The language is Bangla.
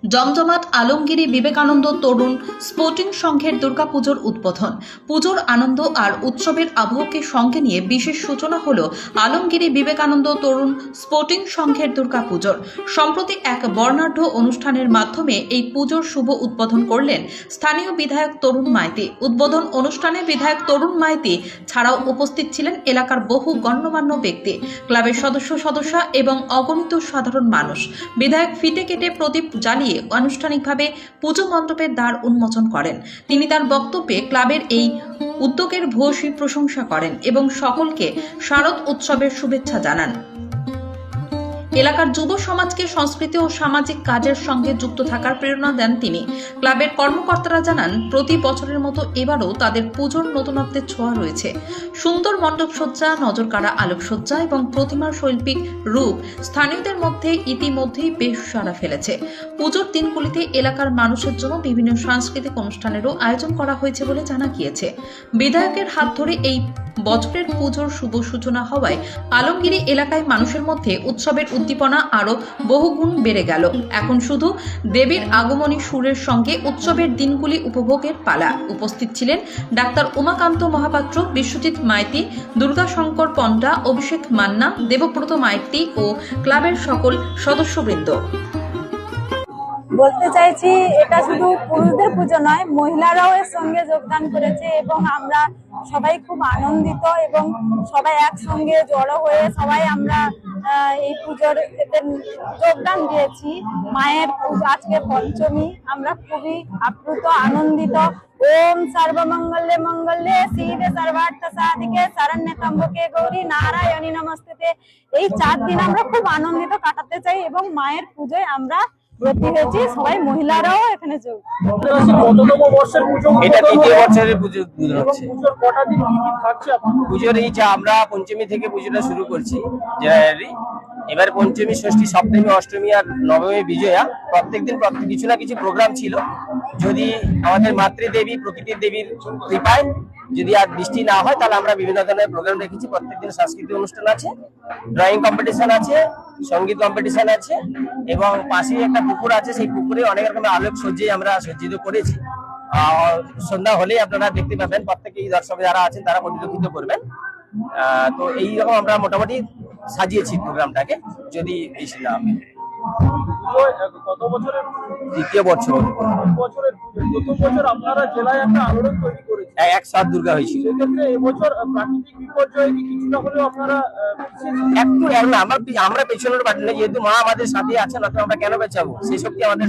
জমজমাট আলমগিরি বিবেকানন্দ তরুণ স্পোর্টিং সংঘের দুর্গাপুজোর উদ্বোধন। পুজোর আনন্দ আর উৎসবের আবহকে সঙ্গে নিয়ে বিশেষ সূচনা হলো আলমগিরি বিবেকানন্দ তরুণ স্পোর্টিং সংঘের দুর্গাপুজোর। সম্প্রতি এক বর্ণাঢ্য অনুষ্ঠানের মাধ্যমে এই পুজোর শুভ উদ্বোধন করলেন স্থানীয় বিধায়ক তরুণ মাইতি। উদ্বোধন অনুষ্ঠানে বিধায়ক তরুণ মাইতি ছাড়াও উপস্থিত ছিলেন এলাকার বহু গণ্যমান্য ব্যক্তি, ক্লাবের সদস্যা এবং অগণিত সাধারণ মানুষ। বিধায়ক ফিতে কেটে প্রদীপ জ্বালিয়ে আনুষ্ঠানিকভাবে পুজো মণ্ডপের দ্বার উন্মোচন করেন। তিনি তার বক্তব্যে ক্লাবের এই উদ্যোগের ভূয়সী প্রশংসা করেন এবং সকলকে শারদ উৎসবের শুভেচ্ছা জানান। এলাকার যুব সমাজকে সংস্কৃতি ও সামাজিক কাজের সঙ্গে যুক্ত থাকার প্রেরণা দেন তিনি। ক্লাবের কর্মকর্তারা জানান, প্রতি বছরের মতো এবারও তাদের পুজোর নতুনত্বের ছোঁয়া রয়েছে। সুন্দর মণ্ডপসজ্জা, নজরকাড়া আলোকসজ্জা এবং প্রতিমার শৈল্পিক রূপ স্থানীয়দের মধ্যে ইতিমধ্যেই বেশ সাড়া ফেলেছে। পুজোর দিনগুলিতে এলাকার মানুষের জন্য বিভিন্ন সাংস্কৃতিক অনুষ্ঠানেরও আয়োজন করা হয়েছে বলে জানা গিয়েছে। বিধায়কের হাত ধরে এই বছরের পুজোর শুভ সূচনা হওয়ায় আলমগিরি এলাকায় মানুষের মধ্যে উৎসবের উদ্দীপনা আরো বহুগুণ বেড়ে গেল। এখন শুধু দেবীর আগমনী সুরের সঙ্গে উৎসবের দিনগুলি উপভোগের পালা। উপস্থিত ছিলেন ডাক্তার উমাকান্ত মহাপাত্র, বিশ্বজিৎ মাইতি, দুর্গাশঙ্কর পণ্ডা, অভিষেক মান্না, দেবব্রত মাইতি ও ক্লাবের সকল সদস্যবৃন্দ। বলতে চাইছি, এটা শুধু পুরুষদের পুজো নয়, মহিলারাও এর সঙ্গে যোগদান করেছে এবং আমরা সবাই খুব আনন্দিত এবং সবাই একসঙ্গে জড়ো হয়ে সবাই আমরা এই পুজোর এতে যোগদান দিয়েছি। মায়ের পুজো আজকে পঞ্চমী, আমরা খুবই আপ্লুত আনন্দিত। ওম সর্বমঙ্গলে মঙ্গলে শিবে সর্বার্থ সাধিকে শরণ্যে ত্র্যম্বকে গৌরী নারায়ণী নমস্তুতে। এই 4 দিন আমরা খুব আনন্দিত কাটাতে চাই এবং মায়ের পুজোয় আমরা ব্রতী হয়েছি। সবাই মহিলারাও এখানে যোগ। এটা দ্বিতীয় বছরের পুজো হচ্ছে। পুজোর এই যে আমরা পঞ্চমী থেকে পুজোটা শুরু করছি জানুয়ারি। এবার পঞ্চমী, ষষ্ঠী, সপ্তমী, অষ্টমী আর নবমী বিজয়া প্রত্যেকদিন কিছু না কিছু প্রোগ্রাম ছিল। যদি আমাদের মাতৃদেবী প্রকৃতির দেবীর কৃপায় যদি আর বৃষ্টি না হয় তাহলে আমরা বিভিন্ন ধরনের প্রোগ্রাম রেখেছি। প্রত্যেকদিন সাংস্কৃতিক অনুষ্ঠান আছে, ড্রয়িং কম্পিটিশন আছে, সঙ্গীত কম্পিটিশন আছে এবং পাশেই একটা পুকুর আছে। সেই পুকুরে অনেক রকমের আলোক সজ্জায় আমরা সজ্জিত করেছি। সন্ধ্যা হলেই আপনারা দেখতে পাবেন, প্রত্যেকেই দর্শক যারা আছেন তারা পরিলক্ষিত করবেন। তো এইরকম আমরা মোটামুটি সাজিয়েছি প্রোগ্রামটাকে, যদি বেশি না হবে। দ্বিতীয় বছর আপনারা জেলায় একটা আলোড়ন তৈরি করেছেন, একসাথে দুর্গা হয়েছিল। সেক্ষেত্রে এবছর প্রাকৃতিক বিপর্যয় কিছুটা হলেও আপনারা একটু আমরা পেছনের পার্টি না, যেহেতু মা আমাদের সাথে আছেন, আমরা কেন পেছাবো? সেই শক্তি আমাদের